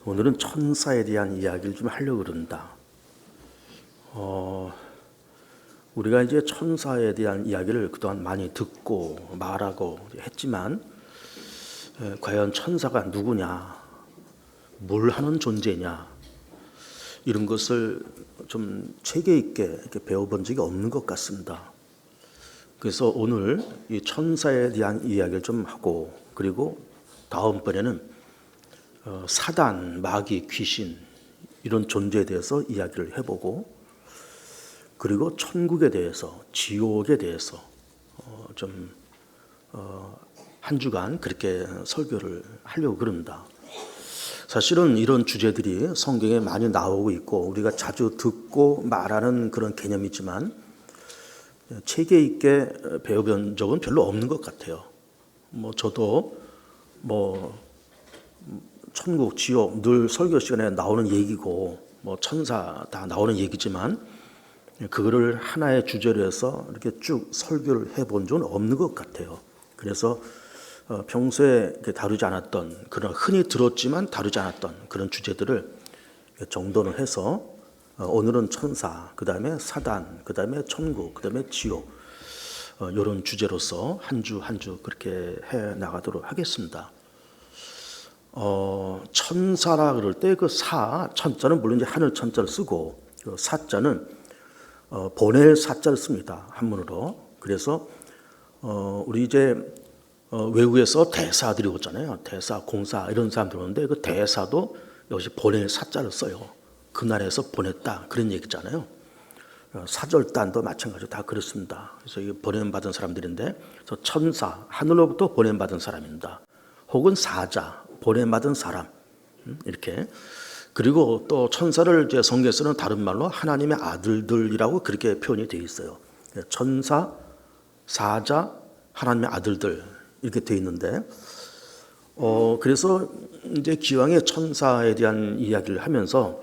오늘은 천사에 대한 이야기를 좀 하려고 그런다. 우리가 이제 천사에 대한 이야기를 그동안 많이 듣고 말하고 했지만, 과연 천사가 누구냐, 뭘 하는 존재냐, 이런 것을 좀 체계 있게 이렇게 배워본 적이 없는 것 같습니다. 그래서 오늘 이 천사에 대한 이야기를 좀 하고, 그리고 다음번에는 사단, 마귀, 귀신 이런 존재에 대해서 이야기를 해보고, 그리고 천국에 대해서, 지옥에 대해서 한 주간 그렇게 설교를 하려고 그럽니다. 사실은 이런 주제들이 성경에 많이 나오고 있고 우리가 자주 듣고 말하는 그런 개념이지만 체계 있게 배워본 적은 별로 없는 것 같아요. 저도 천국, 지옥 늘 설교 시간에 나오는 얘기고 천사 다 나오는 얘기지만 그거를 하나의 주제로 해서 이렇게 쭉 설교를 해본 적은 없는 것 같아요. 그래서 평소에 다루지 않았던, 그런 흔히 들었지만 다루지 않았던 그런 주제들을 정돈을 해서 오늘은 천사, 그 다음에 사단, 그 다음에 천국, 그 다음에 지옥 이런 주제로서 한 주 한 주 그렇게 해 나가도록 하겠습니다. 천사라 그럴 때 그 천자는 물론 이제 하늘 천자를 쓰고, 그 사자는 보낼 사자를 씁니다. 한문으로. 그래서 우리 이제 외국에서 대사들이 오잖아요. 대사, 공사 이런 사람들 오는데 그 대사도 역시 보낼 사자를 써요. 그 나라에서 보냈다 그런 얘기잖아요. 사절단도 마찬가지로 다 그렇습니다. 그래서 이게 보냄받은 사람들인데, 천사, 하늘로부터 보냄받은 사람입니다. 혹은 사자, 보냄받은 사람, 이렇게. 그리고 또 천사를 이제 성경에서는 다른 말로 하나님의 아들들이라고 그렇게 표현이 되어 있어요. 천사, 사자, 하나님의 아들들 이렇게 되어 있는데, 그래서 이제 기왕에 천사에 대한 이야기를 하면서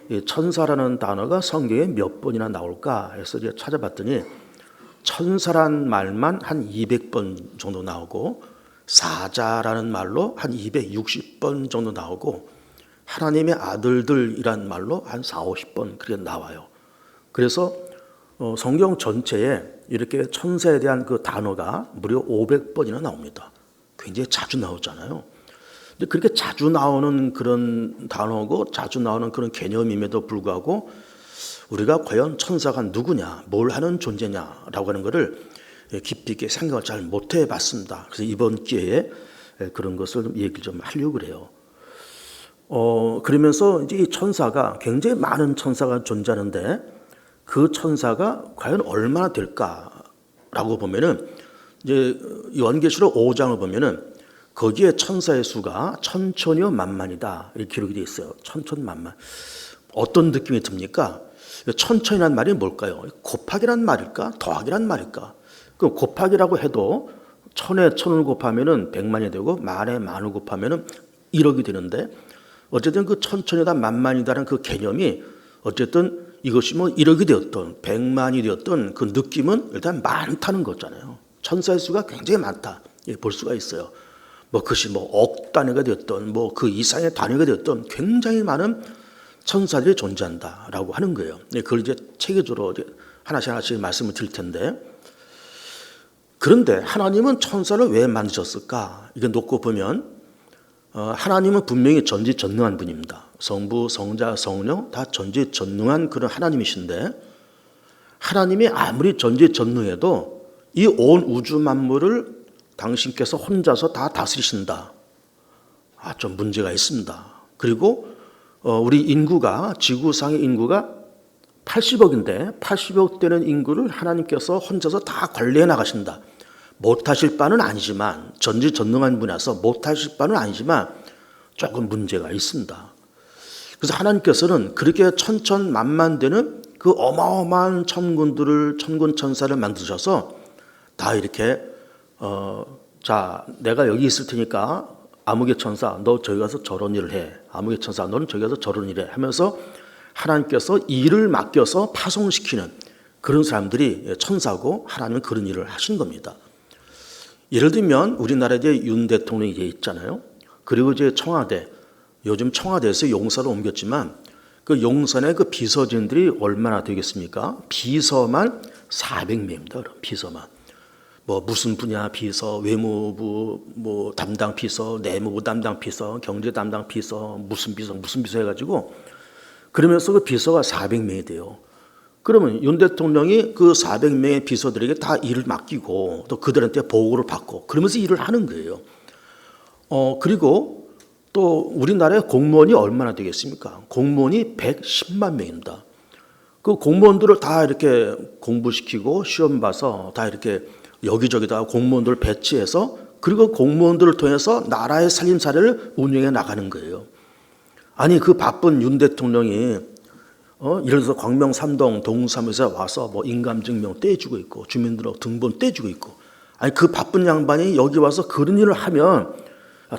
이 천사라는 단어가 성경에 몇 번이나 나올까 해서 이제 찾아봤더니 천사란 말만 한 200번 정도 나오고, 사자라는 말로 한 260번 정도 나오고, 하나님의 아들들이란 말로 한 40-50번 그렇게 나와요. 그래서 성경 전체에 이렇게 천사에 대한 그 단어가 무려 500번이나 나옵니다. 굉장히 자주 나오잖아요. 근데 그렇게 자주 나오는 그런 단어고 자주 나오는 그런 개념임에도 불구하고 우리가 과연 천사가 누구냐, 뭘 하는 존재냐라고 하는 것을 깊이 있게 생각을 잘 못 해봤습니다. 그래서 이번 기회에 그런 것을 얘기를 좀 하려고 그래요. 그러면서 이제 이 천사가 굉장히 많은 천사가 존재하는데 그 천사가 과연 얼마나 될까라고 보면은 이제 요한계시록 5장을 보면은 거기에 천사의 수가 천천이요 만만이다 이렇게 기록이 되어 있어요. 천천만만. 어떤 느낌이 듭니까? 천천이란 말이 뭘까요? 곱하기란 말일까? 더하기란 말일까? 그 곱하기라고 해도 천에 천을 곱하면은 100만이 되고 만에 만을 곱하면은 1억이 되는데, 어쨌든 그 천천이다 만만이다라는 그 개념이 어쨌든 이것이 1억이 되었던 100만이 되었던 그 느낌은 일단 많다는 거잖아요. 천사의 수가 굉장히 많다 볼 수가 있어요. 그것이 억 단위가 되었던 그 이상의 단위가 되었던 굉장히 많은 천사들이 존재한다라고 하는 거예요. 그걸 이제 체계적으로 이제 하나씩 말씀을 드릴 텐데, 그런데 하나님은 천사를 왜 만드셨을까? 이거 놓고 보면 하나님은 분명히 전지전능한 분입니다. 성부, 성자, 성령 다 전지전능한 그런 하나님이신데, 하나님이 아무리 전지전능해도 이 온 우주 만물을 당신께서 혼자서 다 다스리신다. 좀 문제가 있습니다. 그리고 우리 인구가, 지구상의 인구가 80억인데 80억 되는 인구를 하나님께서 혼자서 다 관리해 나가신다. 못하실 바는 아니지만, 전지전능한 분이라서 못하실 바는 아니지만 조금 문제가 있습니다. 그래서 하나님께서는 그렇게 천천만만되는 그 어마어마한 천군들을, 천군 천사를 만드셔서 다 이렇게 자, 내가 여기 있을 테니까 아무개 천사 너 저기 가서 저런 일을 해, 아무개 천사 너는 저기 가서 저런 일을 해 하면서 하나님께서 일을 맡겨서 파송시키는 그런 사람들이 천사고, 하나님은 그런 일을 하신 겁니다. 예를 들면 우리나라에 이제 윤 대통령이 있잖아요. 그리고 이제 청와대 요즘 청와대에서 용산을 옮겼지만 그 용산의 그 비서진들이 얼마나 되겠습니까? 비서만 400명입니다. 비서만. 뭐 무슨 분야 비서, 외무부 뭐 담당 비서, 내무부 담당 비서, 경제 담당 비서, 무슨 비서 해가지고 그러면서 그 비서가 400명이 돼요. 그러면 윤 대통령이 그 400명의 비서들에게 다 일을 맡기고 또 그들한테 보고를 받고 그러면서 일을 하는 거예요. 그리고 또 우리나라의 공무원이 얼마나 되겠습니까? 공무원이 110만 명입니다. 그 공무원들을 다 이렇게 공부시키고 시험 봐서 다 이렇게 여기저기다 공무원들을 배치해서 그리고 공무원들을 통해서 나라의 살림살이를 운영해 나가는 거예요. 아니 그 바쁜 윤 대통령이 예를 들어서 광명 삼동 동사무소에 와서 뭐 인감증명 떼주고 있고 주민등록 등본 떼주고 있고 아니 그 바쁜 양반이 여기 와서 그런 일을 하면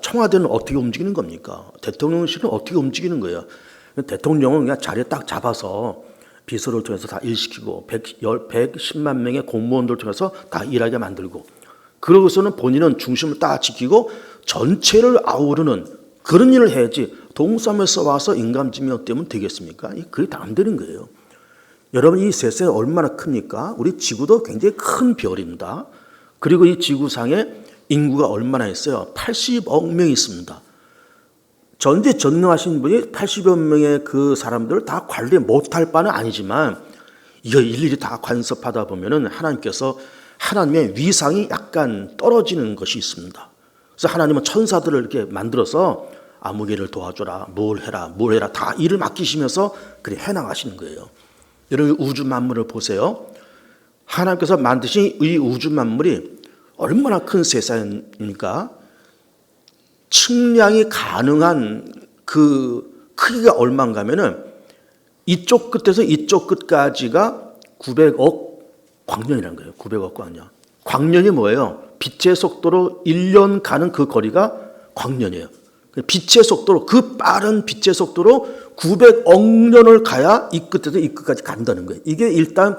청와대는 어떻게 움직이는 겁니까? 대통령실은 어떻게 움직이는 거예요? 대통령은 그냥 자리에 딱 잡아서 비서를 통해서 다 일시키고 110만 명의 공무원들을 통해서 다 일하게 만들고 그러고서는 본인은 중심을 딱 지키고 전체를 아우르는 그런 일을 해야지 동사무소에서 와서 인감증명 떼면 되겠습니까? 그게 다 안 되는 거예요. 여러분 이 세상이 얼마나 큽니까? 우리 지구도 굉장히 큰 별입니다. 그리고 이 지구상에 인구가 얼마나 있어요? 80억 명이 있습니다. 전지전능하신 분이 80여 명의 그 사람들을 다 관리 못할 바는 아니지만 이거 일일이 다 간섭하다 보면은 하나님께서 하나님의 위상이 약간 떨어지는 것이 있습니다. 그래서 하나님은 천사들을 이렇게 만들어서 아무개를 도와줘라, 뭘 해라 다 일을 맡기시면서 그렇게 해나가시는 거예요. 여러분 우주 만물을 보세요. 하나님께서 만드신 이 우주 만물이 얼마나 큰 세상입니까? 측량이 가능한 그 크기가 얼마인가 하면은 이쪽 끝에서 이쪽 끝까지가 900억 광년이라는 거예요. 900억 광년. 광년이 뭐예요? 빛의 속도로 1년 가는 그 거리가 광년이에요. 빛의 속도로 그 빠른 빛의 속도로 900억 년을 가야 이 끝에서 이 끝까지 간다는 거예요. 이게 일단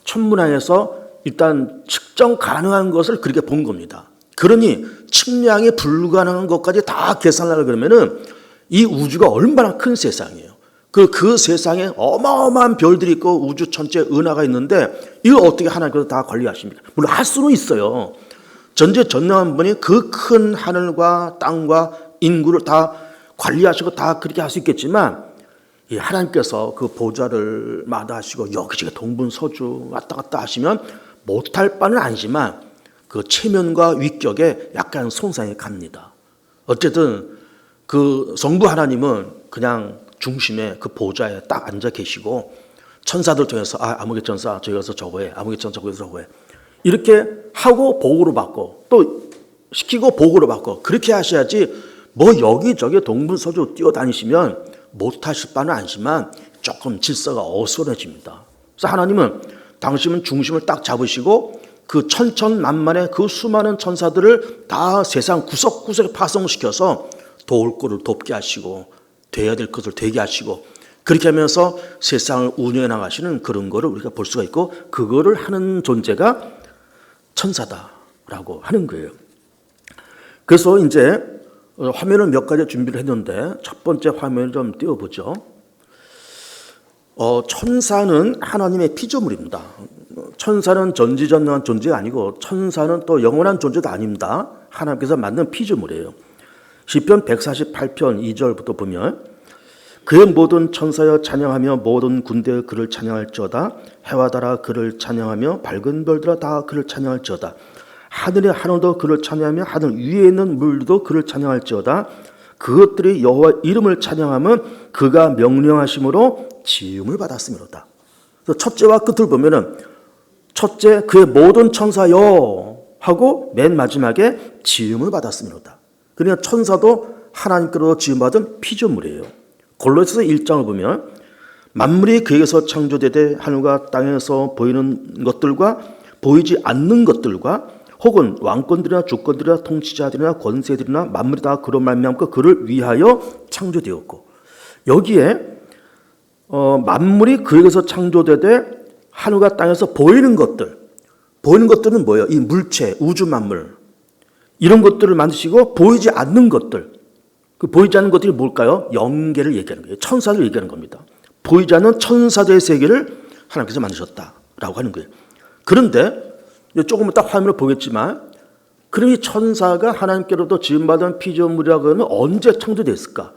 천문학에서 일단 측정 가능한 것을 그렇게 본 겁니다. 그러니 측량이 불가능한 것까지 다 계산하려고 그러면은 이 우주가 얼마나 큰 세상이에요. 그 세상에 어마어마한 별들이 있고 우주 전체에 은하가 있는데 이걸 어떻게 하나님께서 다 관리하십니까? 물론 할 수는 있어요. 전지전능한 분이 그 큰 하늘과 땅과 인구를 다 관리하시고 다 그렇게 할 수 있겠지만 이 하나님께서 그 보좌를 마다하시고 여기저기 동분서주 왔다 갔다 하시면 못할 바는 아니지만 그 체면과 위격에 약간 손상이 갑니다. 어쨌든 그 성부 하나님은 그냥 중심에 그 보좌에 딱 앉아 계시고 천사들 통해서 아무개 천사 저기 가서 저거 해, 아무개 천사 저기 가서 저거 해 이렇게 하고 보고를 받고 또 시키고 보고를 받고 그렇게 하셔야지 뭐 여기저기 동분서주 뛰어다니시면 못하실 바는 아니지만 조금 질서가 어수선해집니다. 그래서 하나님은 당신은 중심을 딱 잡으시고 그 천천만만의 그 수많은 천사들을 다 세상 구석구석에 파송시켜서 도울 것을 돕게 하시고 돼야 될 것을 되게 하시고 그렇게 하면서 세상을 운영해 나가시는 그런 거를 우리가 볼 수가 있고 그거를 하는 존재가 천사다라고 하는 거예요. 그래서 이제 화면을 몇 가지 준비를 했는데 첫 번째 화면을 좀 띄워보죠. 천사는 하나님의 피조물입니다. 천사는 전지전능한 존재가 아니고 천사는 또 영원한 존재도 아닙니다. 하나님께서 만든 피조물이에요. 시편 148편 2절부터 보면 그의 모든 천사여 찬양하며 모든 군대여 그를 찬양할지어다. 해와 달아 그를 찬양하며 밝은 별들아 다 그를 찬양할지어다. 하늘의 하늘도 그를 찬양하며 하늘 위에 있는 물도 그를 찬양할지어다. 그것들이 여호와 이름을 찬양하면 그가 명령하심으로 지음을 받았음이로다. 첫째와 끝을 보면은 첫째 그의 모든 천사여 하고 맨 마지막에 지음을 받았음이로다. 그러니까 천사도 하나님께로 지음받은 피조물이에요. 골로새서 1장을 보면 만물이 그에게서 창조되되 하늘과 땅에서 보이는 것들과 보이지 않는 것들과 혹은 왕권들이나 주권들이나 통치자들이나 권세들이나 만물이 다 그로 말미암고 그를 위하여 창조되었고 여기에 만물이 그에게서 창조되되 하늘과 땅에서 보이는 것들은 뭐예요? 이 물체, 우주 만물 이런 것들을 만드시고 보이지 않는 것들 그 보이지 않는 것들이 뭘까요? 영계를 얘기하는 거예요. 천사들을 얘기하는 겁니다. 보이지 않는 천사들의 세계를 하나님께서 만드셨다라고 하는 거예요. 그런데 조금 이따 화면을 보겠지만, 그럼 이 천사가 하나님께로부터 지음받은 피조물이라고 하면 언제 창조됐을까?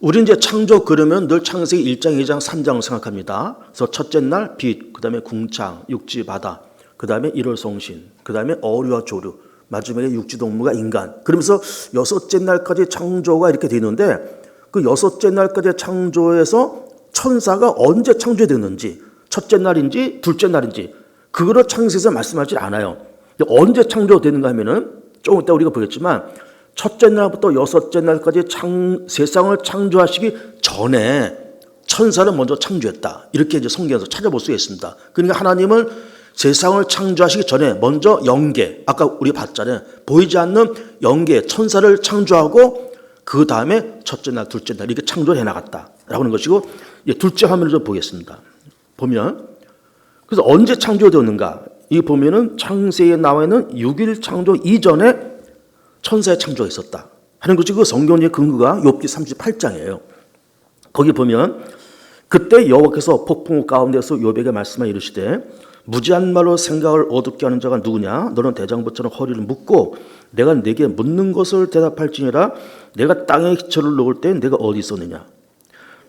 우리 이제 창조 그러면 늘 창세기 1장, 2장, 3장을 생각합니다. 그래서 첫째 날 빛, 그 다음에 궁창, 육지, 바다, 그 다음에 일월성신, 그 다음에 어류와 조류, 마지막에 육지동물과 인간. 그러면서 여섯째 날까지 창조가 이렇게 되는데, 그 여섯째 날까지 창조에서 천사가 언제 창조됐는지, 첫째 날인지 둘째 날인지 그거를 창세기에서 말씀하지 않아요. 언제 창조되는가 하면은 조금 이따 우리가 보겠지만, 첫째 날부터 여섯째 날까지 세상을 창조하시기 전에 천사를 먼저 창조했다. 이렇게 이제 성경에서 찾아볼 수 있습니다. 그러니까 하나님은 세상을 창조하시기 전에 먼저 영계, 아까 우리 봤잖아요. 보이지 않는 영계, 천사를 창조하고 그 다음에 첫째 날, 둘째 날 이렇게 창조를 해나갔다라고 하는 것이고, 둘째 화면을 좀 보겠습니다. 보면, 그래서 언제 창조되었는가? 이 보면은 창세기에 나와 있는 6일 창조 이전에 천사의 창조가 있었다 하는 것이 그 성경의 근거가 욥기 38장이에요. 거기 보면 그때 여호와께서 폭풍우 가운데서 욥에게 말씀하여 이르시되 무지한 말로 생각을 어둡게 하는 자가 누구냐? 너는 대장부처럼 허리를 묶고 내가 네게 묻는 것을 대답할지니라. 내가 땅에 기초를 놓을 때 내가 어디 있었느냐?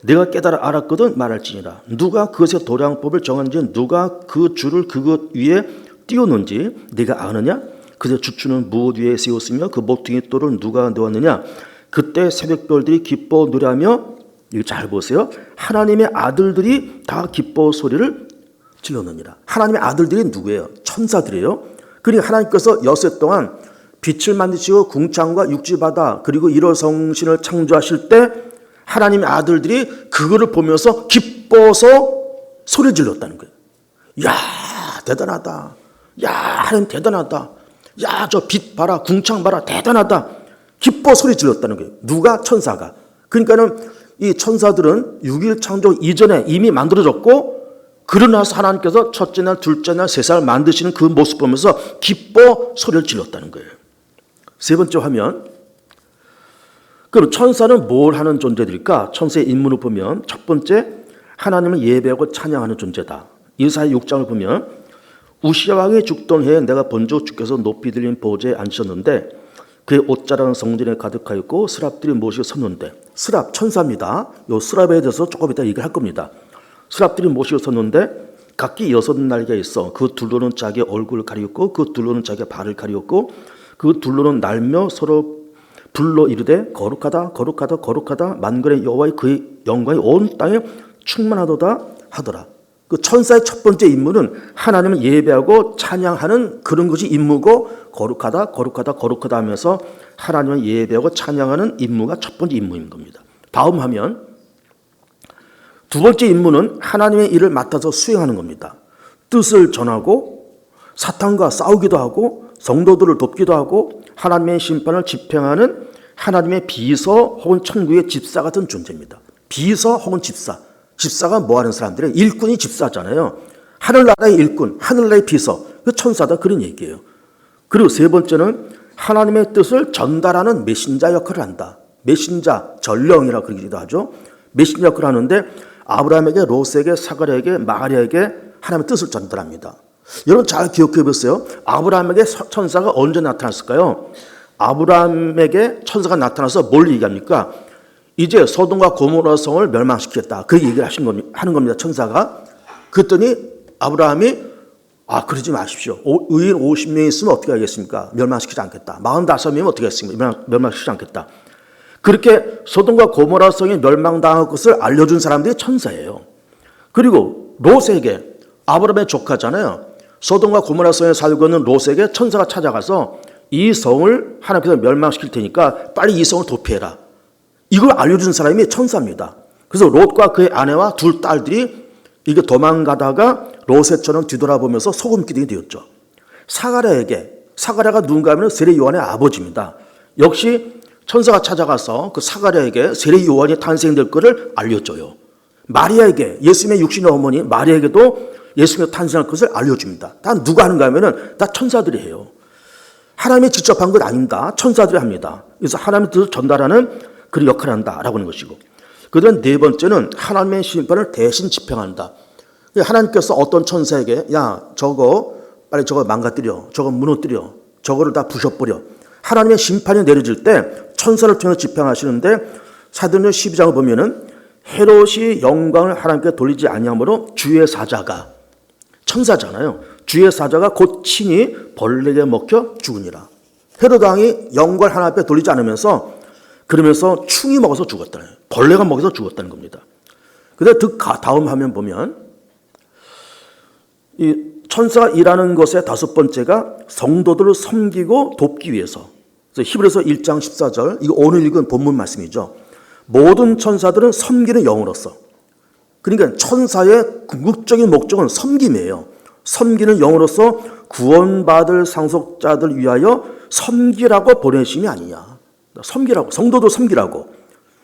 내가 깨달아 알았거든 말할지니라. 누가 그것의 도량법을 정한지, 누가 그 줄을 그것 위에 띄웠는지 네가 아느냐? 그의 주추는 무엇 위에 세웠으며 그 모퉁이 돌을 누가 놓았느냐? 그때 새벽별들이 기뻐 노래하며, 이거 잘 보세요. 하나님의 아들들이 다 기뻐 소리를 지르느니라. 하나님의 아들들이 누구예요? 천사들이에요. 그러니까 하나님께서 여섯 동안 빛을 만드시고 궁창과 육지바다 그리고 일월성신을 창조하실 때 하나님의 아들들이 그거를 보면서 기뻐서 소리 질렀다는 거예요. 야, 대단하다. 야, 하나님 대단하다. 야, 저 빛 봐라, 궁창 봐라, 대단하다. 기뻐 소리 질렀다는 거예요. 누가? 천사가. 그러니까는 이 천사들은 6일 창조 이전에 이미 만들어졌고, 그러나서 하나님께서 첫째 날, 둘째 날, 세상을 만드시는 그 모습 보면서 기뻐 소리를 질렀다는 거예요. 세 번째 화면. 그럼 천사는 뭘 하는 존재들일까? 천사의 인문을 보면 첫 번째, 하나님을 예배하고 찬양하는 존재다. 이사야 6장을 보면 우시야 왕이 죽던 해에 내가 본적 주께서 높이 들린 보좌에 앉으셨는데 그의 옷자락은 성전에 가득하였고 스랍들이 모시고 섰는데, 스랍 천사입니다. 요 스랍에 대해서 조금 이따 얘기를 할 겁니다. 스랍들이 모시고 섰는데 각기 6날개가 있어 그 둘로는 자기 얼굴을 가리었고 그 둘로는 자기 발을 가리었고 그 둘로는 날며 서로 불러 이르되 거룩하다 거룩하다 거룩하다 만군의 여호와의 그의 영광이 온 땅에 충만하도다 하더라. 그 천사의 첫 번째 임무는 하나님을 예배하고 찬양하는 그런 것이 임무고, 거룩하다 거룩하다 거룩하다 하면서 하나님을 예배하고 찬양하는 임무가 첫 번째 임무인 겁니다. 다음 화면. 두 번째 임무는 하나님의 일을 맡아서 수행하는 겁니다. 뜻을 전하고 사탄과 싸우기도 하고 성도들을 돕기도 하고 하나님의 심판을 집행하는 하나님의 비서 혹은 천국의 집사 같은 존재입니다. 비서 혹은 집사. 집사가 뭐 하는 사람들이에요? 일꾼이 집사잖아요. 하늘나라의 일꾼, 하늘나라의 비서. 그 천사다 그런 얘기예요. 그리고 세 번째는 하나님의 뜻을 전달하는 메신저 역할을 한다. 메신저, 전령이라고 그러기도 하죠. 메신저 역할을 하는데 아브라함에게, 롯에게, 사가랴에게, 마리아에게 하나님의 뜻을 전달합니다. 여러분 잘 기억해 보세요. 아브라함에게 천사가 언제 나타났을까요? 아브라함에게 천사가 나타나서 뭘 얘기합니까? 이제 소돔과 고모라 성을 멸망시키겠다. 그 얘기를 하는 겁니다. 천사가. 그랬더니 아브라함이 그러지 마십시오. 의인 50명 있으면 어떻게 하겠습니까? 멸망시키지 않겠다. 45명이면 어떻게 하겠습니까? 멸망시키지 않겠다. 그렇게 소돔과 고모라 성이 멸망당할 것을 알려준 사람들이 천사예요. 그리고 롯에게, 아브라함의 조카잖아요. 소돔과 고모라 성에 살고 있는 롯에게 천사가 찾아가서 이 성을 하나님께서 멸망시킬 테니까 빨리 이 성을 도피해라. 이걸 알려준 사람이 천사입니다. 그래서 롯과 그의 아내와 둘 딸들이 이게 도망가다가 롯의처럼 뒤돌아보면서 소금기둥이 되었죠. 사가랴가 누군가 하면 세례 요한의 아버지입니다. 역시 천사가 찾아가서 그 사가랴에게 세례 요한이 탄생될 것을 알려줘요. 마리아에게, 예수님의 육신의 어머니 마리아에게도 예수님의 탄생할 것을 알려줍니다. 다 누가 하는가 하면은 다 천사들이 해요. 하나님이 직접 한 건 아닙니다. 천사들이 합니다. 그래서 하나님의 뜻을 전달하는 그런 역할을 한다라고 하는 것이고, 그다음 네 번째는 하나님의 심판을 대신 집행한다. 하나님께서 어떤 천사에게 야 저거 빨리 저거 망가뜨려, 저거 무너뜨려, 저거를 다 부셔버려. 하나님의 심판이 내려질 때 천사를 통해서 집행하시는데, 사도행전 12장을 보면은 헤롯이 영광을 하나님께 돌리지 아니하므로 주의 사자가, 천사잖아요, 주의 사자가 곧 친히 벌레에게 먹혀 죽으니라. 헤롯 왕이 영광을 하나님 앞에 돌리지 않으면서 그러면서 충이 먹어서 죽었다는, 벌레가 먹어서 죽었다는 겁니다. 그런데 그 다음 화면 보면 이 천사가 일하는 것의 다섯 번째가 성도들을 섬기고 돕기 위해서. 그래서 히브리서 1장 14절, 이거 오늘 읽은 본문 말씀이죠. 모든 천사들은 섬기는 영으로서, 그러니까 천사의 궁극적인 목적은 섬김이에요. 섬기는 영으로서 구원받을 상속자들 위하여 섬기라고 보내심이 아니냐. 섬기라고, 성도도 섬기라고.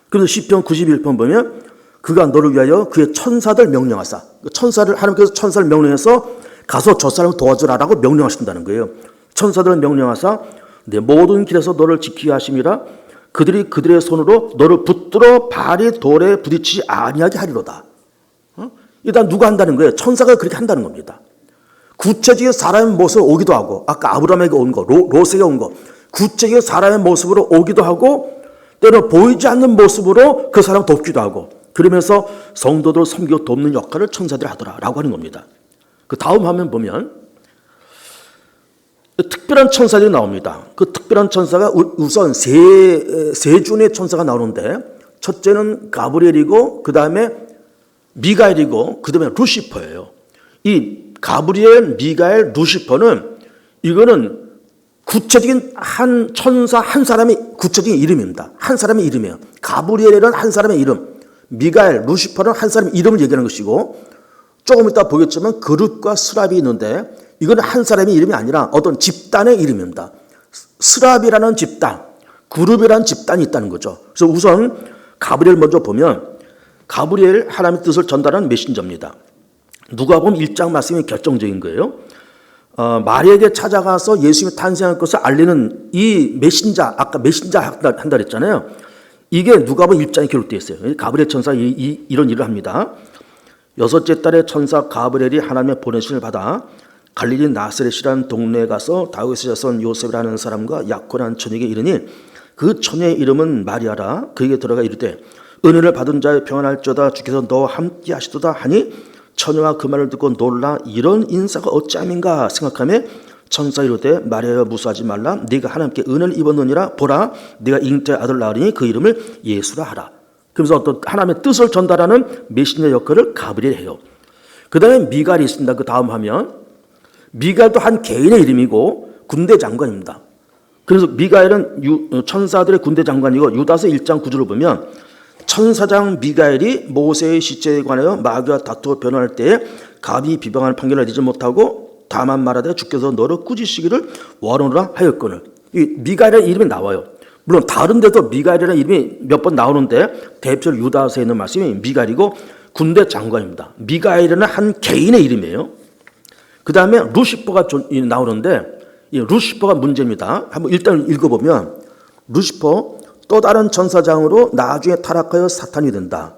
그래서 시편 91편 보면 그가 너를 위하여 그의 천사들 명령하사, 천사를, 하나님께서 천사를 명령해서 가서 저 사람을 도와주라라고 명령하신다는 거예요. 천사들을 명령하사 내 모든 길에서 너를 지키게 하심이라. 그들이 그들의 손으로 너를 붙들어 발이 돌에 부딪히지 아니하게 하리로다. 일단 누가 한다는 거예요? 천사가 그렇게 한다는 겁니다. 구체적인 사람의 모습으로 오기도 하고, 아까 아브라함에게 온 거, 롯에게 온 거, 구체적인 사람의 모습으로 오기도 하고, 때로 보이지 않는 모습으로 그 사람을 돕기도 하고, 그러면서 성도들을 섬기고 돕는 역할을 천사들이 하더라라고 하는 겁니다. 그 다음 화면 보면 특별한 천사들이 나옵니다. 그 특별한 천사가 우선 세 중의 천사가 나오는데, 첫째는 가브리엘이고, 그 다음에 미가엘이고, 그 다음에 루시퍼예요. 이 가브리엘, 미가엘, 루시퍼는 이거는 구체적인 한 천사 한 사람의 구체적인 이름입니다. 한 사람의 이름이에요. 가브리엘은 한 사람의 이름, 미가엘, 루시퍼는 한 사람의 이름을 얘기하는 것이고, 조금 이따 보겠지만 그룹과 스랍이 있는데 이건 한 사람의 이름이 아니라 어떤 집단의 이름입니다. 스랍이라는 집단, 그룹이라는 집단이 있다는 거죠. 그래서 우선 가브리엘 먼저 보면, 가브리엘 하나님의 뜻을 전달하는 메신저입니다. 누가복음 1장 말씀이 결정적인 거예요. 마리아에게 찾아가서 예수님이 탄생할 것을 알리는 이 메신저, 아까 메신저 한다 그랬잖아요. 이게 누가복음 1장에 기록되어 있어요. 가브리엘 천사가 이런 일을 합니다. 여섯째 달에 천사 가브리엘이 하나님의 보내심을 받아 갈릴리 나사렛이라는 동네에 가서 다윗의 자손 요셉이라는 사람과 약혼한 처녀에게 이르니, 그 처녀의 이름은 마리아라. 그에게 들어가 이르되 은혜를 받은 자의 평안할지어다, 주께서 너와 함께 하시도다 하니, 처녀가 그 말을 듣고 놀라 이런 인사가 어찌함인가 생각하며 천사 이르되 마리아여 무수하지 말라. 네가 하나님께 은혜를 입었느니라. 보라 네가 잉태의 아들 낳으리니 그 이름을 예수라 하라. 그러면서 어떤 하나님의 뜻을 전달하는 메신저 역할을 가브리엘이 해요. 그 다음에 미갈이 있습니다. 그 다음 하면 미갈도 한 개인의 이름이고 군대 장관입니다. 그래서 미가엘은 천사들의 군대 장관이고, 유다서 1장 9절을 보면 천사장 미가엘이 모세의 시체에 관하여 마귀와 다투어 변호할 때에 감히 비방하는 판결을 내지 못하고 다만 말하되 주께서 너를 꾸짖으시기를 원하노라 하였거늘. 이 미가엘의 이름이 나와요. 물론 다른 데도 미가엘이라는 이름이 몇 번 나오는데 대표적으로 유다서에 있는 말씀이 미가엘이고 군대 장관입니다. 미가엘은 한 개인의 이름이에요. 그 다음에 루시퍼가 나오는데, 이 루시퍼가 문제입니다. 한번 일단 읽어보면, 루시퍼 또 다른 천사장으로 나중에 타락하여 사탄이 된다.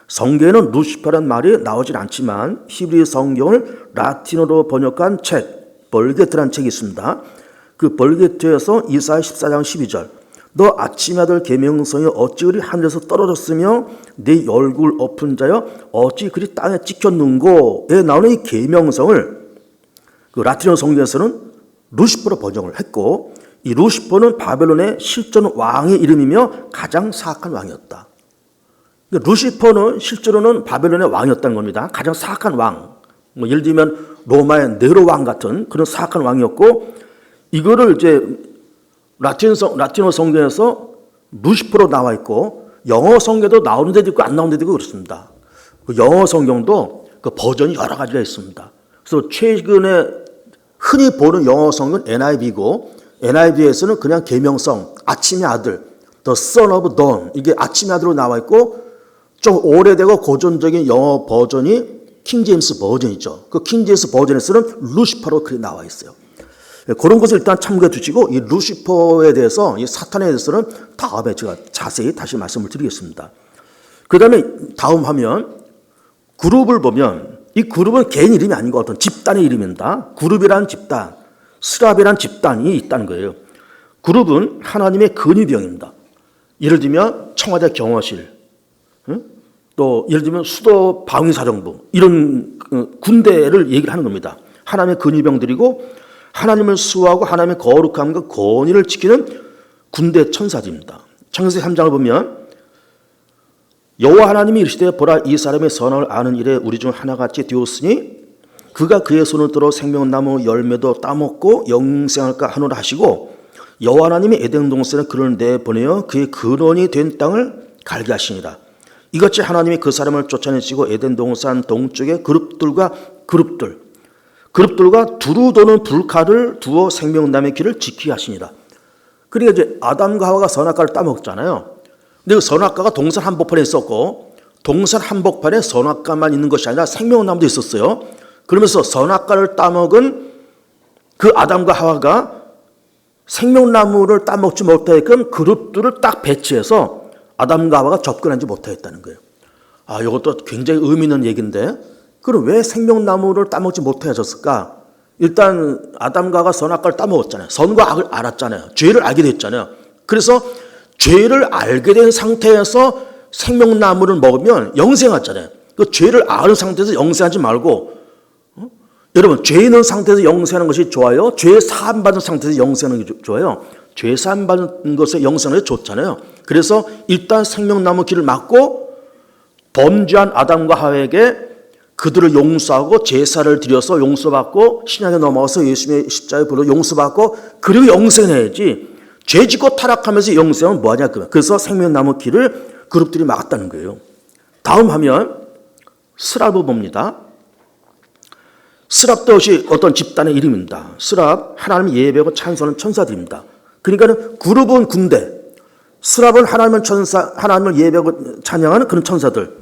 성경에는 루시퍼란 말이 나오진 않지만 히브리 성경을 라틴어로 번역한 책, 벌게트라는 책이 있습니다. 그 벌게트에서 이사야 14장 12절, 너 아침의 아들 계명성이 어찌 그리 하늘에서 떨어졌으며 네 얼굴 엎은 자여 어찌 그리 땅에 찍혔는고에 나오는 이 계명성을 그 라틴어 성경에서는 루시퍼로 번역을 했고, 이 루시퍼는 바벨론의 실존 왕의 이름이며 가장 사악한 왕이었다. 루시퍼는 실제로는 바벨론의 왕이었다는 겁니다. 가장 사악한 왕. 예를 들면 로마의 네로 왕 같은 그런 사악한 왕이었고, 이거를 이제 라틴어 성경에서 루시퍼로 나와 있고, 영어 성경도 나오는 데도 있고 안 나오는 데도 있고 그렇습니다. 그 영어 성경도 그 버전이 여러 가지가 있습니다. 그래서 최근에 흔히 보는 영어 성경은 NIV고, NIV에서는 그냥 계명성, 아침의 아들, The Son of Dawn, 이게 아침의 아들로 나와 있고, 좀 오래되고 고전적인 영어 버전이 킹제임스 버전이죠. 그 킹제임스 버전에서는 루시퍼로 그렇게 나와 있어요. 그런 것을 일단 참고해 두시고 이 루시퍼에 대해서 이 사탄에 대해서는 다음에 제가 자세히 다시 말씀을 드리겠습니다. 그 다음에 다음 화면 그룹을 보면 이 그룹은 개인 이름이 아닌 것 같은 집단의 이름입니다. 그룹이란 집단, 스랍이란 집단이 있다는 거예요. 그룹은 하나님의 근위병입니다. 예를 들면 청와대 경호실, 또 예를 들면 수도 방위사령부 이런 군대를 얘기를 하는 겁니다. 하나님의 근위병들이고 하나님을 수호하고 하나님의 거룩함과 권위를 지키는 군대 천사들입니다. 창세기 3장을 보면 여호와 하나님이 이르시되 보라 이 사람의 선악을 아는 일에 우리 중 하나같이 되었으니 그가 그의 손을 들어 생명나무 열매도 따먹고 영생할까 하노라 하시고 여호와 하나님이 에덴 동산에 그를 내보내어 그의 근원이 된 땅을 갈게 하시니라. 이같이 하나님이 그 사람을 쫓아내시고 에덴 동산 동쪽에 그룹들과 두루 도는 불칼을 두어 생명나무의 길을 지키게 하시니라. 그러니까 이제 아담과 하와가 선악과를 따먹었잖아요. 근데 그 선악과가 동산 한복판에 있었고 동산 한복판에 선악과만 있는 것이 아니라 생명나무도 있었어요. 그러면서 선악과를 따먹은 그 아담과 하와가 생명나무를 따먹지 못하게끔 그룹들을 딱 배치해서 아담과 하와가 접근하지 못하겠다는 거예요. 이것도 굉장히 의미 있는 얘기인데 그럼 왜 생명나무를 따먹지 못해 하셨을까? 일단 아담과 하와가 선악과를 따먹었잖아요. 선과 악을 알았잖아요. 죄를 알게 됐잖아요. 그래서 죄를 알게 된 상태에서 생명나무를 먹으면 영생하잖아요. 그 죄를 아는 상태에서 영생하지 말고 여러분 죄 있는 상태에서 영생하는 것이 좋아요? 죄 사함 받은 상태에서 영생하는 게 좋아요? 죄 사함 받은 것에 영생하는 게 좋잖아요. 그래서 일단 생명나무 길을 막고 범죄한 아담과 하와에게 그들을 용서하고 제사를 드려서 용서받고 신약에 넘어가서 예수님의 십자가에 불어 용서받고 그리고 영생해야지 죄 짓고 타락하면서 영생은 뭐하냐. 그래서 생명나무 길을 그룹들이 막았다는 거예요. 다음 화면 스랍을 봅니다. 스랍도 역시 어떤 집단의 이름입니다. 스랍 하나님 예배하고 찬송하는 천사들입니다. 그러니까 그룹은 군대, 스랍은 하나님을 예배하고 찬양하는 그런 천사들.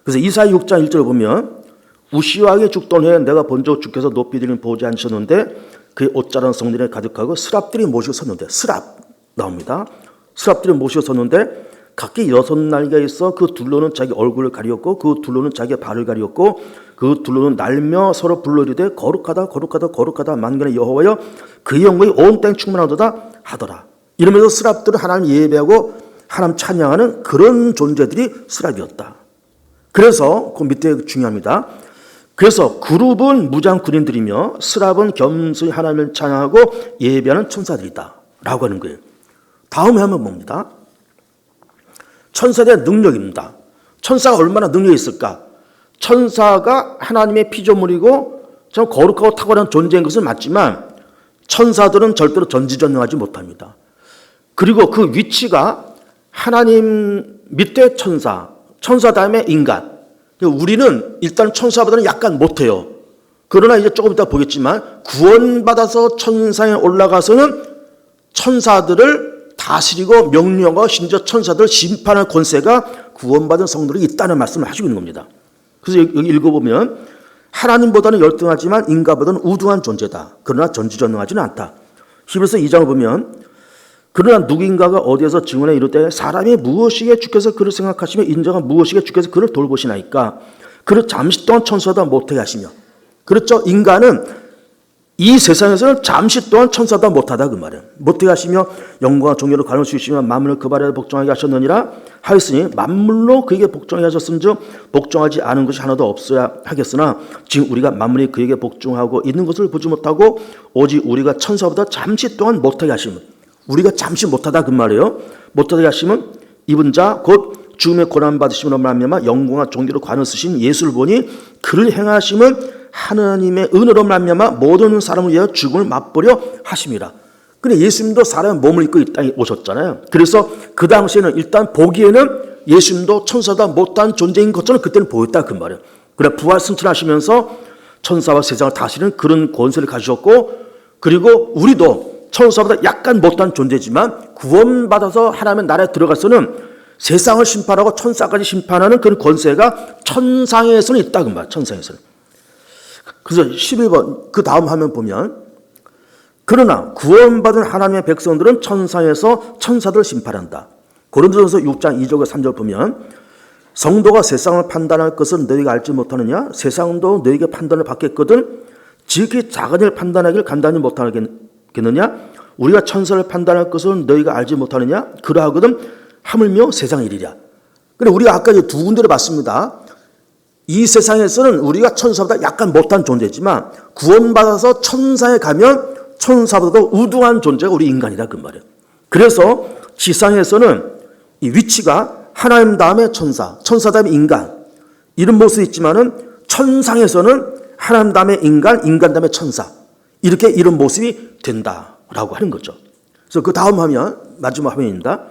그래서 이사야 6장 1절을 보면 우시왕이 죽던 해에 내가 본적 주께서 높이 들린 보지 않으셨는데 그의 옷자란 성전에 가득하고 스랍들이 모시고 섰는데 스랍 나옵니다. 스랍들이 모시고 섰는데 각기 6날개가 있어 그 둘로는 자기 얼굴을 가리었고 그 둘로는 자기 발을 가리었고 그 둘로는 날며 서로 불러 이르되 거룩하다 거룩하다 거룩하다 만군의 여호와여 그의 영광이 온 땅에 충만하도다 하더라. 이러면서 스랍들은 하나님 예배하고 하나님 찬양하는 그런 존재들이 스랍이었다. 그래서 그 밑에 중요합니다. 그래서 그룹은 무장 군인들이며 스랍은 겸손히 하나님을 찬양하고 예배하는 천사들이다 라고 하는 거예요. 다음에 한번 봅니다. 천사의 능력입니다. 천사가 얼마나 능력이 있을까? 천사가 하나님의 피조물이고 참 거룩하고 탁월한 존재인 것은 맞지만 천사들은 절대로 전지전능하지 못합니다. 그리고 그 위치가 하나님 밑에 천사 다음에 인간. 우리는 일단 천사보다는 약간 못해요. 그러나 이제 조금 이따 보겠지만 구원받아서 천상에 올라가서는 천사들을 다스리고 명령하고 심지어 천사들을 심판할 권세가 구원받은 성도들이 있다는 말씀을 하시고 있는 겁니다. 그래서 여기 읽어보면 하나님보다는 열등하지만 인간보다는 우등한 존재다. 그러나 전지전능하지는 않다. 히브리서 2장을 보면 그러나 누군가가 어디에서 증언에 이르되 사람이 무엇이기에 주께서 그를 생각하시며 인자가 무엇이기에 주께서 그를 돌보시나이까. 그를 잠시 동안 천사다 못하게 하시며. 그렇죠. 인간은 이 세상에서는 잠시 동안 천사다 못하다 그 말이에요. 못하게 하시며 영광과 존귀로 가를 수 있으며 만물을 그 발에 복종하게 하셨느니라 하였으니 만물로 그에게 복종하게 하셨음즉 복종하지 않은 것이 하나도 없어야 하겠으나 지금 우리가 만물이 그에게 복종하고 있는 것을 보지 못하고 오직 우리가 천사보다 잠시 동안 못하게 하시면 우리가 잠시 못하다 그 말이에요. 못하게 하시면 입은 자 곧 죽음의 고난받으심으로 말미암아 영광과 존귀로 관을 쓰신 예수를 보니 그를 행하심은 하나님의 은혜로 말미암아 모든 사람을 위하여 죽음을 맛보려 하심이라. 근데 예수님도 사람의 몸을 입고 이 땅에 오셨잖아요. 그래서 그 당시에는 일단 보기에는 예수님도 천사다 못한 존재인 것처럼 그때는 보였다 그 말이에요. 그래 부활 승천하시면서 천사와 세상을 다스리는 그런 권세를 가지셨고 그리고 우리도 천사보다 약간 못한 존재지만 구원받아서 하나님의 나라에 들어가서는 세상을 심판하고 천사까지 심판하는 그런 권세가 천상에서는 있다 그 말. 천상에서는. 그래서 11번 그 다음 화면 보면 그러나 구원받은 하나님의 백성들은 천상에서 천사들을 심판한다. 고린도전서 6장 2절과 3절 보면 성도가 세상을 판단할 것을 너희가 알지 못하느냐? 세상도 너희에게 판단을 받겠거든 지극히 작은 일 판단하기를 간단히 못하겠느냐? 우리가 천사를 판단할 것을 너희가 알지 못하느냐? 그러하거든 하물며 세상 일이랴. 그런데 우리가 아까 두 군데를 봤습니다. 이 세상에서는 우리가 천사보다 약간 못한 존재지만 구원받아서 천사에 가면 천사보다도 우두한 존재가 우리 인간이다 그 말이에요. 그래서 지상에서는 이 위치가 하나님 다음에 천사, 천사 다음에 인간 이런 모습이 있지만은 천상에서는 하나님 다음에 인간, 인간 다음에 천사 이렇게 이런 모습이 된다라고 하는 거죠. 그래서 그 다음 화면 마지막 화면입니다.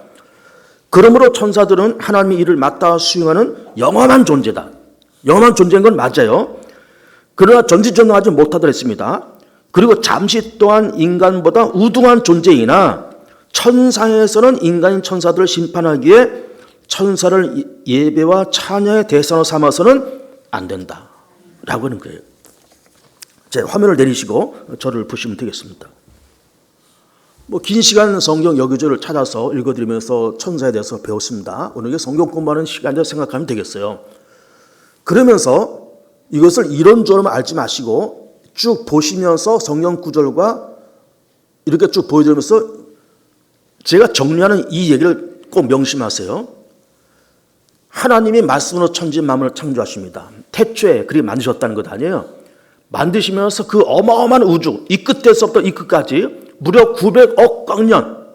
그러므로 천사들은 하나님의 일을 맡아 수행하는 영원한 존재다. 영원한 존재인 건 맞아요. 그러나 전지전능하지 못하더라 했습니다. 그리고 잠시 또한 인간보다 우등한 존재이나 천상에서는 인간인 천사들을 심판하기에 천사를 예배와 찬양의 대상으로 삼아서는 안 된다라고 하는 거예요. 자, 화면을 내리시고 저를 보시면 되겠습니다. 긴 시간 성경 여기저기를 찾아서 읽어드리면서 천사에 대해서 배웠습니다. 오늘 성경 공부하는 시간이라 생각하면 되겠어요. 그러면서 이것을 이론적으로만 알지 마시고 쭉 보시면서 성경 구절과 이렇게 쭉 보여드리면서 제가 정리하는 이 얘기를 꼭 명심하세요. 하나님이 말씀으로 천지 만물을 창조하십니다. 태초에 그렇게 만드셨다는 것 아니에요. 만드시면서 그 어마어마한 우주 이 끝에서부터 이 끝까지 무려 900억 광년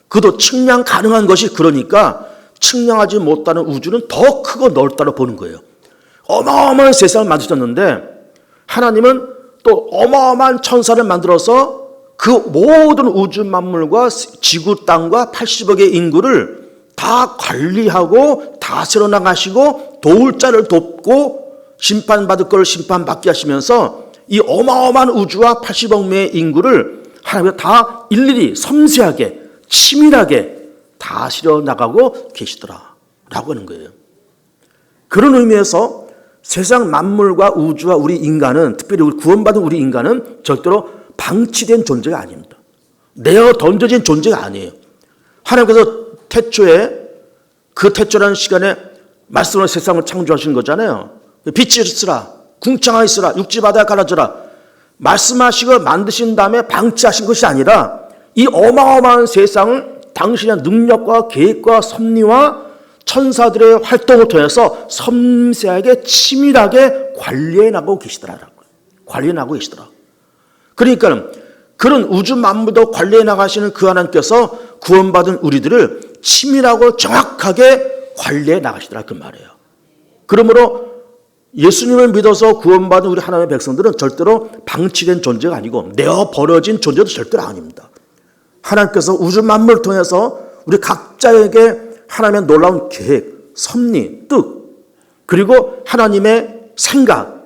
그도 측량 가능한 것이 그러니까 측량하지 못하는 우주는 더 크고 넓다고 보는 거예요. 어마어마한 세상을 만드셨는데 하나님은 또 어마어마한 천사를 만들어서 그 모든 우주 만물과 지구 땅과 80억의 인구를 다 관리하고 다스려 나가시고 도울 자를 돕고 심판받을 걸 심판받게 하시면서 이 어마어마한 우주와 80억 명의 인구를 하나님께서 다 일일이 섬세하게 치밀하게 다스려 나가고 계시더라 라고 하는 거예요. 그런 의미에서 세상 만물과 우주와 우리 인간은 특별히 우리 구원받은 우리 인간은 절대로 방치된 존재가 아닙니다. 내어 던져진 존재가 아니에요. 하나님께서 태초에 그 태초라는 시간에 말씀으로 세상을 창조하신 거잖아요. 빛이 있으라 궁창하 있으라 육지 바다에 갈라져라 말씀하시고 만드신 다음에 방치하신 것이 아니라 이 어마어마한 세상을 당신의 능력과 계획과 섭리와 천사들의 활동을 통해서 섬세하게 치밀하게 관리해 나가고 계시더라고요. 관리해 나가고 계시더라. 그러니까 그런 우주 만물도 관리해 나가시는 그 하나님께서 구원받은 우리들을 치밀하고 정확하게 관리해 나가시더라 그 말이에요. 그러므로 예수님을 믿어서 구원받은 우리 하나님의 백성들은 절대로 방치된 존재가 아니고 내어 버려진 존재도 절대로 아닙니다. 하나님께서 우주 만물을 통해서 우리 각자에게 하나님의 놀라운 계획, 섭리, 뜻 그리고 하나님의 생각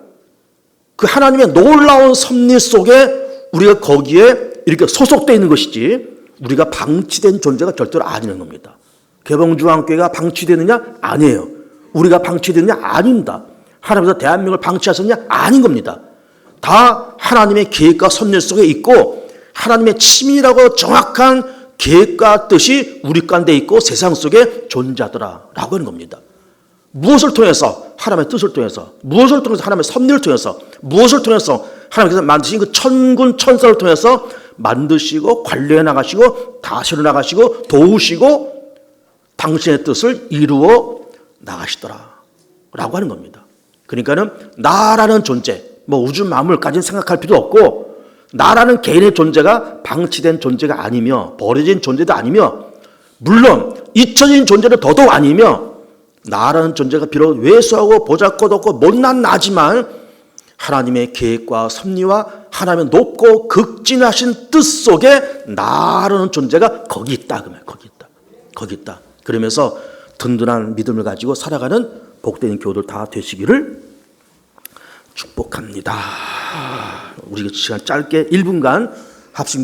그 하나님의 놀라운 섭리 속에 우리가 거기에 이렇게 소속되어 있는 것이지 우리가 방치된 존재가 절대로 아니는 겁니다. 개봉중앙교회가 방치되느냐? 아니에요. 우리가 방치되느냐? 아닙니다. 하나님께서 대한민국을 방치하셨느냐? 아닌 겁니다. 다 하나님의 계획과 섭리 속에 있고 하나님의 치밀하고 정확한 계획과 뜻이 우리 가운데 있고 세상 속에 존재하더라라고 하는 겁니다. 무엇을 통해서? 하나님의 뜻을 통해서. 무엇을 통해서? 하나님의 섭리를 통해서. 무엇을 통해서? 하나님께서 만드신 그 천군 천사를 통해서 만드시고 관리해 나가시고 다스려 나가시고 도우시고 당신의 뜻을 이루어 나가시더라라고 하는 겁니다. 그러니까는 나라는 존재, 우주 만물까지는 생각할 필요 없고 나라는 개인의 존재가 방치된 존재가 아니며 버려진 존재도 아니며 물론 잊혀진 존재도 더더욱 아니며 나라는 존재가 비록 왜소하고 보잘것없고 못난 나지만 하나님의 계획과 섭리와 하나님의 높고 극진하신 뜻 속에 나라는 존재가 거기 있다. 거기 있다. 그러면서 든든한 믿음을 가지고 살아가는 복된 교우들 다 되시기를 축복합니다. 우리 시간 짧게 1분간 합심